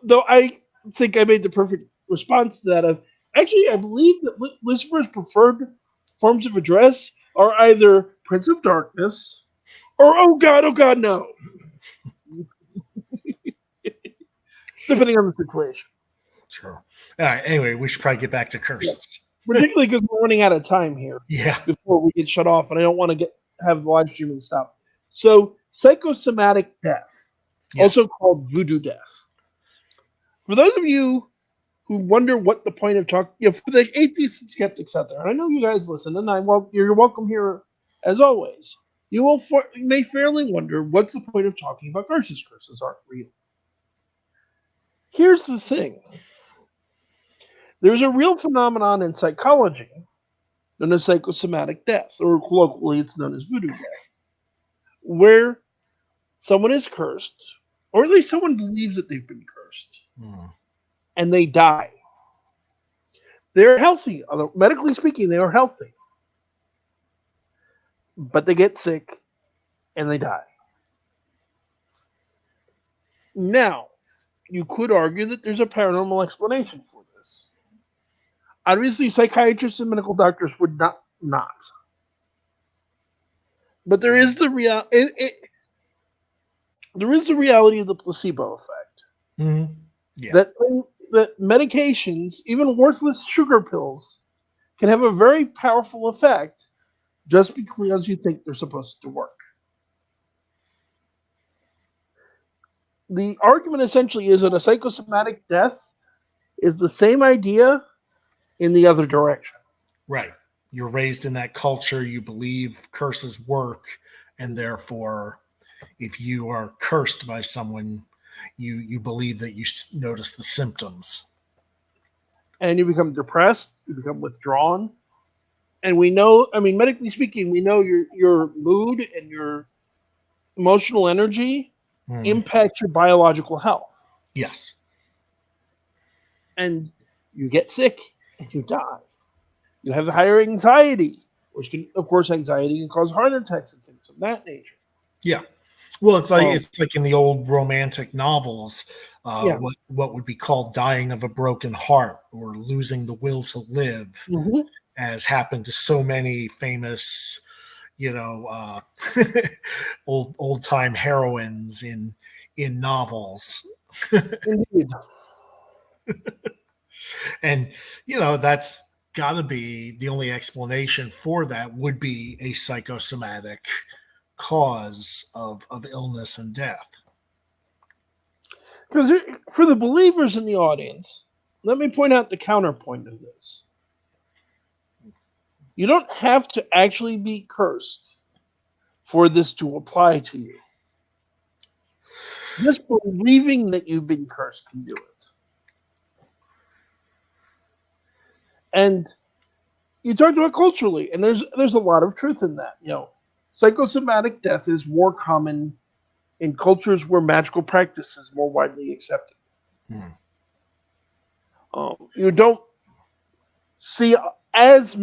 though I think I made the perfect response to that. Actually, I believe that Lucifer's preferred forms of address are either Prince of Darkness or oh God, no, depending on the situation. Sure. All right. Anyway, we should probably get back to Yeah. curses. Particularly because we're running out of time here Yeah. before we get shut off, and I don't want to have the live streaming stop. So, psychosomatic death, Yes. also called voodoo death. For those of you who wonder what the point of talk, for the atheists and skeptics out there, I know you guys listen, and you're welcome here as always. You may fairly wonder what's the point of talking about curses. Curses aren't real. Here's the thing: there's a real phenomenon in psychology known as psychosomatic death, or colloquially, it's known as voodoo death, where someone is cursed, or at least someone believes that they've been cursed, Mm. and they die. They're healthy, although medically speaking, they are healthy, but they get sick and they die. Now, you could argue that there's a paranormal explanation for this. Obviously, psychiatrists and medical doctors would not. But there is there is the reality of the placebo effect. Mm. Yeah. That medications, even worthless sugar pills, can have a very powerful effect just because you think they're supposed to work. The argument essentially is that a psychosomatic death is the same idea in the other direction. Right. You're raised in that culture. You believe curses work, and therefore, if you are cursed by someone, you believe that you notice the symptoms. And you become depressed, you become withdrawn. And we know, I mean, medically speaking, we know your mood and your emotional energy Mm. impact your biological health. Yes. And you get sick and you die. You have higher anxiety, which can, of course, anxiety can cause heart attacks and things of that nature. Yeah. Well, Um, it's like in the old romantic novels, yeah. what would be called dying of a broken heart or losing the will to live, Mm-hmm. as happened to so many famous, you know, old time heroines in novels. Indeed. And, that's got to be the only explanation for that would be a psychosomatic cause of illness and death. Because for the believers in the audience, let me point out the counterpoint of this. You don't have to actually be cursed for this to apply to you. Just believing that you've been cursed can do it. And you talked about culturally, and there's a lot of truth in that. Psychosomatic death is more common in cultures where magical practice is more widely accepted. You don't see as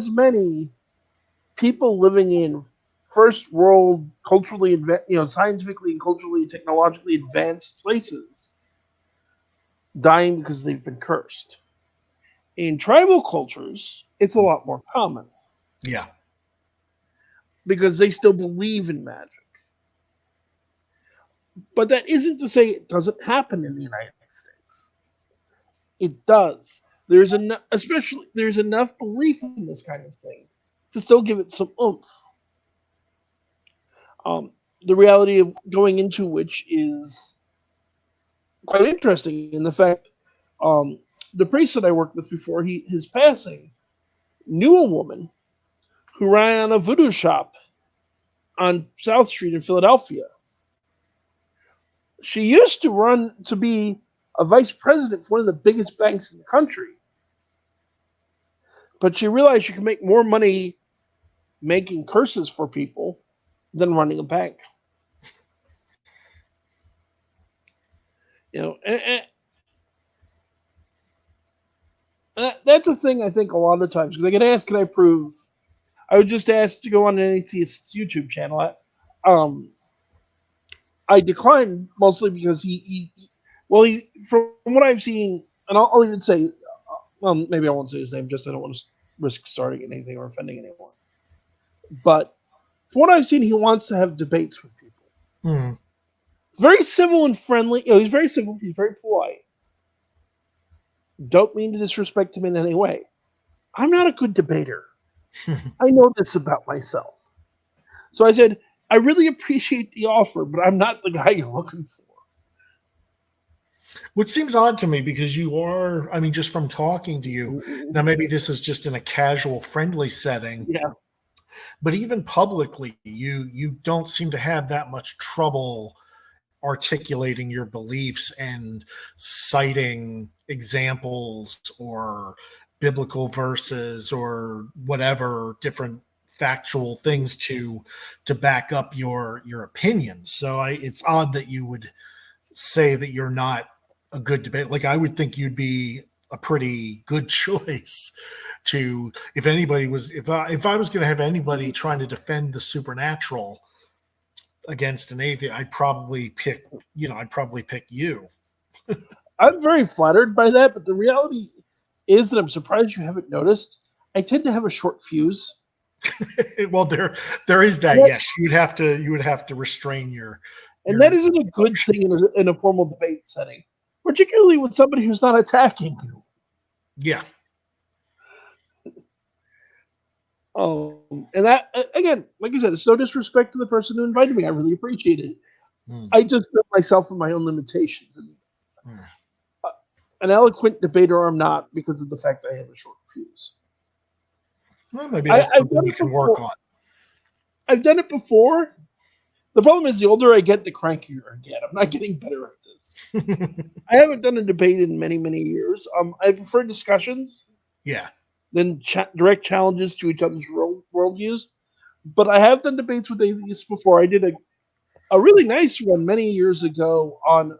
many people living in first world, culturally, scientifically and culturally, technologically advanced places dying because they've been cursed. In tribal cultures, it's a lot more common. Yeah. Because they still believe in magic. But that isn't to say it doesn't happen in the United States. It does. There's enough belief in this kind of thing to still give it some oomph. The reality of going into which is quite interesting in the fact the priest that I worked with before his passing knew a woman who ran a voodoo shop on South Street in Philadelphia. She used to be a vice president for one of the biggest banks in the country. But she realized she could make more money making curses for people than running a bank. That's a thing I think a lot of times, because I get asked, can I prove? I was just asked to go on an atheist's YouTube channel. I declined mostly because he from what I've seen, and I'll even say, well, maybe I won't say his name, just I don't want to risk starting anything or offending anyone. But from what I've seen, he wants to have debates with people. Very civil and friendly. He's very civil. He's very polite. Don't mean to disrespect him in any way. I'm not a good debater. I know this about myself. So I said, I really appreciate the offer, but I'm not the guy you're looking for. Which seems odd to me because you are, just from talking to you, now maybe this is just in a casual, friendly setting. Yeah. But even publicly, you don't seem to have that much trouble articulating your beliefs and citing examples or biblical verses or whatever different factual things to back up your opinions. So it's odd that you would say that you're not a good debate. Like, I would think you'd be a pretty good choice to, if I was going to have anybody trying to defend the supernatural against an atheist, I'd probably pick you. I'm very flattered by that, but the reality is that I'm surprised you haven't noticed. I tend to have a short fuse. Well, there is that. Yes, you would have to restrain your. And that isn't a good thing in a formal debate setting, particularly with somebody who's not attacking you. Yeah. And that, again, like I said, it's no disrespect to the person who invited me. I really appreciate it. I just put myself in my own limitations. And an eloquent debater I'm not because of the fact that I have a short fuse. Well, maybe that's something you can work on. I've done it before. The problem is the older I get, the crankier I get. I'm not getting better at this. I haven't done a debate in many, many years. I prefer discussions. Yeah. Than direct challenges to each other's worldviews. But I have done debates with atheists before. I did a really nice one many years ago on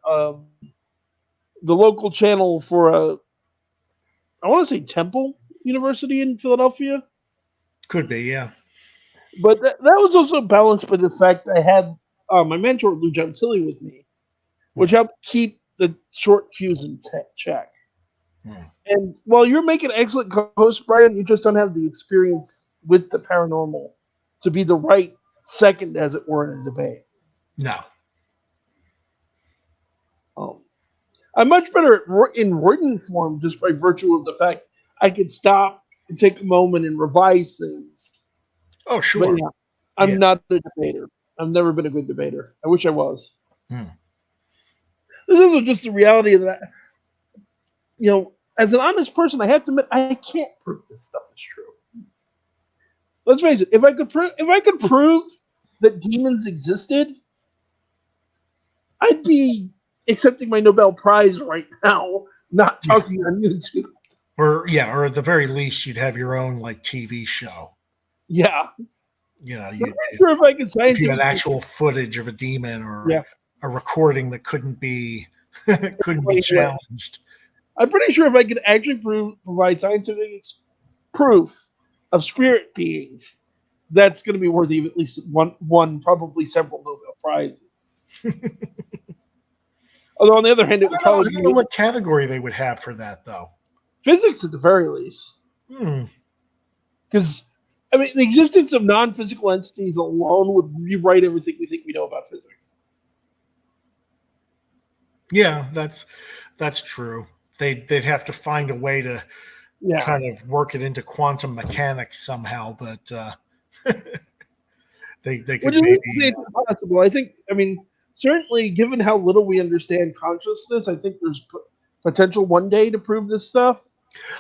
the local channel for I want to say Temple University in Philadelphia. Could be, yeah. But that was also balanced by the fact that I had my mentor, Lou Gentili, with me, which helped keep the short fuse in check. And while you're making an excellent co-host, Brian, you just don't have the experience with the paranormal to be the right second, as it were, in a debate. No. I'm much better in written form just by virtue of the fact I could stop and take a moment and revise things. Oh, But sure. yeah, Yeah. I'm not a debater. I've never been a good debater. I wish I was. There's also just the reality of that. As an honest person, I have to admit I can't prove this stuff is true. Let's face it. If I could prove that demons existed, I'd be accepting my Nobel Prize right now, not talking on YouTube. Or at the very least, you'd have your own like TV show. Yeah. I'm not sure if I could if you had scientifically actual footage of a demon or Yeah. a recording that couldn't be challenged. I'm pretty sure if I could actually provide scientific proof of spirit beings, that's going to be worthy of at least one, probably several Nobel Prizes. Although on the other hand, it would probably I don't know what category they would have for that, though. Physics at the very least. Because, the existence of non-physical entities alone would rewrite everything we think we know about physics. Yeah, that's true. They'd have to find a way to kind of work it into quantum mechanics somehow, but they could maybe possible. I think. Certainly, given how little we understand consciousness, I think there's potential one day to prove this stuff.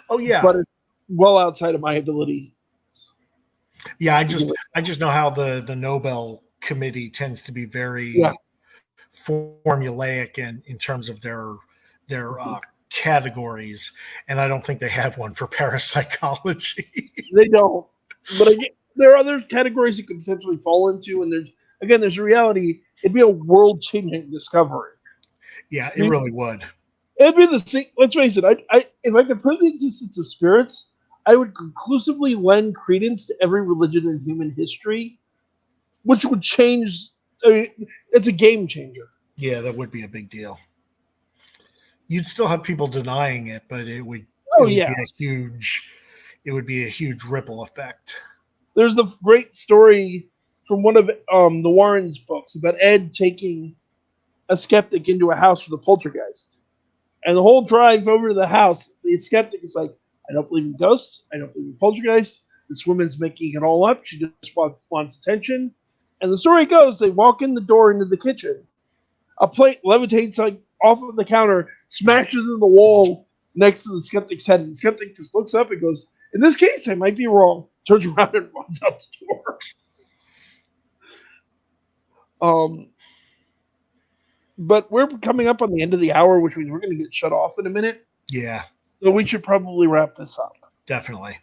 Oh yeah, but it's well outside of my ability. Yeah, I just know how the Nobel Committee tends to be very formulaic in terms of their categories, and I don't think they have one for parapsychology. They don't, but there are other categories you could potentially fall into, and there's a reality. It'd be a world-changing discovery. Yeah, it really would. It'd be the same. Let's face it. If I could prove the existence of spirits, I would conclusively lend credence to every religion in human history, which would change. It's a game changer. Yeah, that would be a big deal. You'd still have people denying it, but it would. Be a huge ripple effect. There's the great story from one of the Warrens' books about Ed taking a skeptic into a house with a poltergeist, and the whole drive over to the house, the skeptic is like, "I don't believe in ghosts. I don't believe in poltergeists. This woman's making it all up. She just wants attention." And the story goes, they walk in the door into the kitchen. A plate levitates off of the counter, smashes into the wall next to the skeptic's head. And the skeptic just looks up and goes, "In this case, I might be wrong." Turns around and runs out the door. But we're coming up on the end of the hour, which means we're going to get shut off in a minute. Yeah. So we should probably wrap this up. Definitely.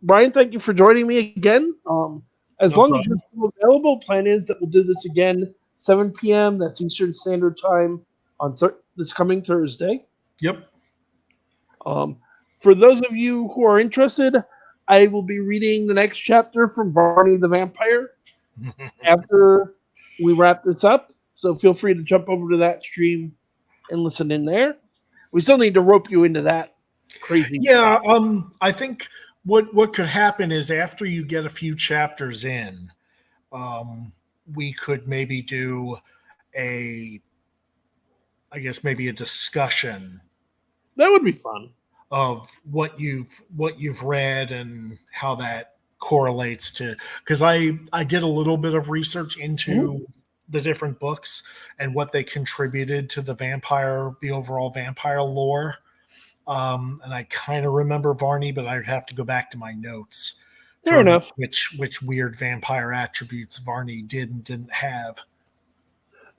Brian, thank you for joining me again. As long as you're still available, plan is that we'll do this again 7 p.m. That's Eastern Standard Time on this coming Thursday. Yep. For those of you who are interested, I will be reading the next chapter from Varney the Vampire after we wrap this up. So feel free to jump over to that stream and listen in there. We still need to rope you into that crazy. Yeah, I think what could happen is after you get a few chapters in, we could maybe do a discussion. That would be fun. Of what you've read and how that correlates to, because I did a little bit of research into the different books and what they contributed to the overall vampire lore. And I kind of remember Varney, but I'd have to go back to my notes. Fair enough. Which weird vampire attributes Varney did and didn't have.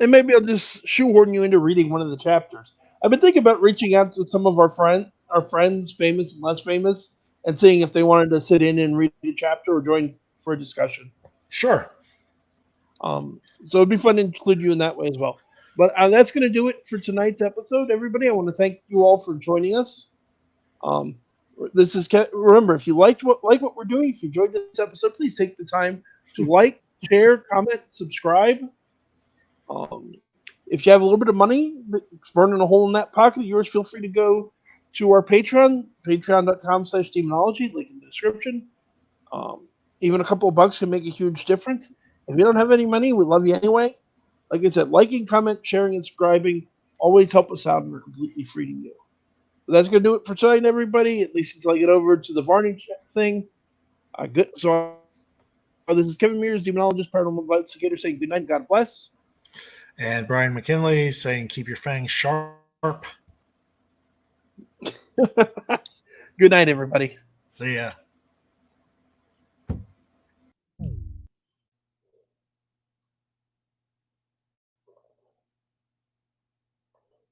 And maybe I'll just shoehorn you into reading one of the chapters. I've been thinking about reaching out to some of our friends, famous and less famous, and seeing if they wanted to sit in and read a chapter or join for a discussion. Sure. So it'd be fun to include you in that way as well. But that's going to do it for tonight's episode, everybody. I want to thank you all for joining us. This is remember, if you liked what we're doing, if you enjoyed this episode, please take the time to like, share, comment, subscribe. If you have a little bit of money that's burning a hole in that pocket of yours, feel free to go to our Patreon, patreon.com/demonology, link in the description. Even a couple of bucks can make a huge difference. If you don't have any money, we love you anyway. Like I said, liking, comment, sharing, and subscribing, always help us out and are completely free to you. But that's going to do it for tonight, everybody, at least until I get over to the Varney thing. Good. So this is Kevin Mears, demonologist, paranormal investigator, saying good night, God bless. And Brian McKinley saying keep your fangs sharp. Good night, everybody. See ya.